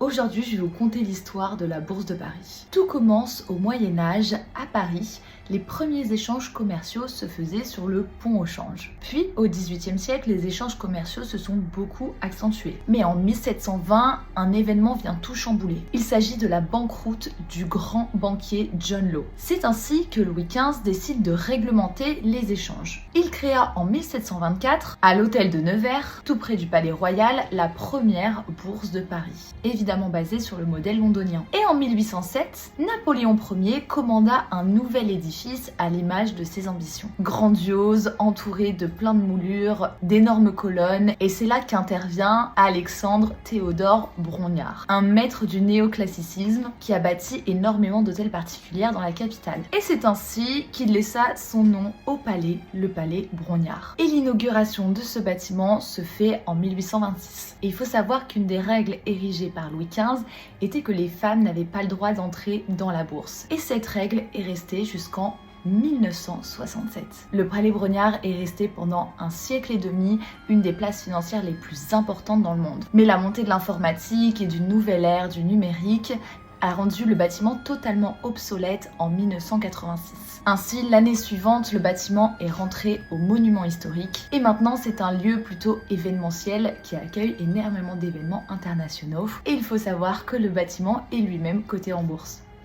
Aujourd'hui, je vais vous conter l'histoire de la Bourse de Paris. Tout commence au Moyen-Âge, à Paris. Les premiers échanges commerciaux se faisaient sur le pont au change. Puis, au XVIIIe siècle, les échanges commerciaux se sont beaucoup accentués. Mais en 1720, un événement vient tout chambouler. Il s'agit de la banqueroute du grand banquier John Law. C'est ainsi que Louis XV décide de réglementer les échanges. Il créa en 1724, à l'hôtel de Nevers, tout près du Palais Royal, la première bourse de Paris, évidemment basée sur le modèle londonien. Et en 1807, Napoléon Ier commanda un nouvel édifice à l'image de ses ambitions. Grandiose, entouré de plein de moulures, d'énormes colonnes, et c'est là qu'intervient Alexandre Théodore Brongniart, un maître du néoclassicisme qui a bâti énormément d'hôtels particuliers dans la capitale. Et c'est ainsi qu'il laissa son nom au palais, le palais Brongniart. Et l'inauguration de ce bâtiment se fait en 1826. Et il faut savoir qu'une des règles érigées par Louis XV était que les femmes n'avaient pas le droit d'entrer dans la bourse. Et cette règle est restée jusqu'en 1967. Le palais Brongniart est resté pendant un siècle et demi une des places financières les plus importantes dans le monde. Mais la montée de l'informatique et d'une nouvelle ère du numérique a rendu le bâtiment totalement obsolète en 1986. Ainsi, l'année suivante, le bâtiment est rentré au monument historique et maintenant c'est un lieu plutôt événementiel qui accueille énormément d'événements internationaux. Et il faut savoir que le bâtiment est lui-même coté en bourse.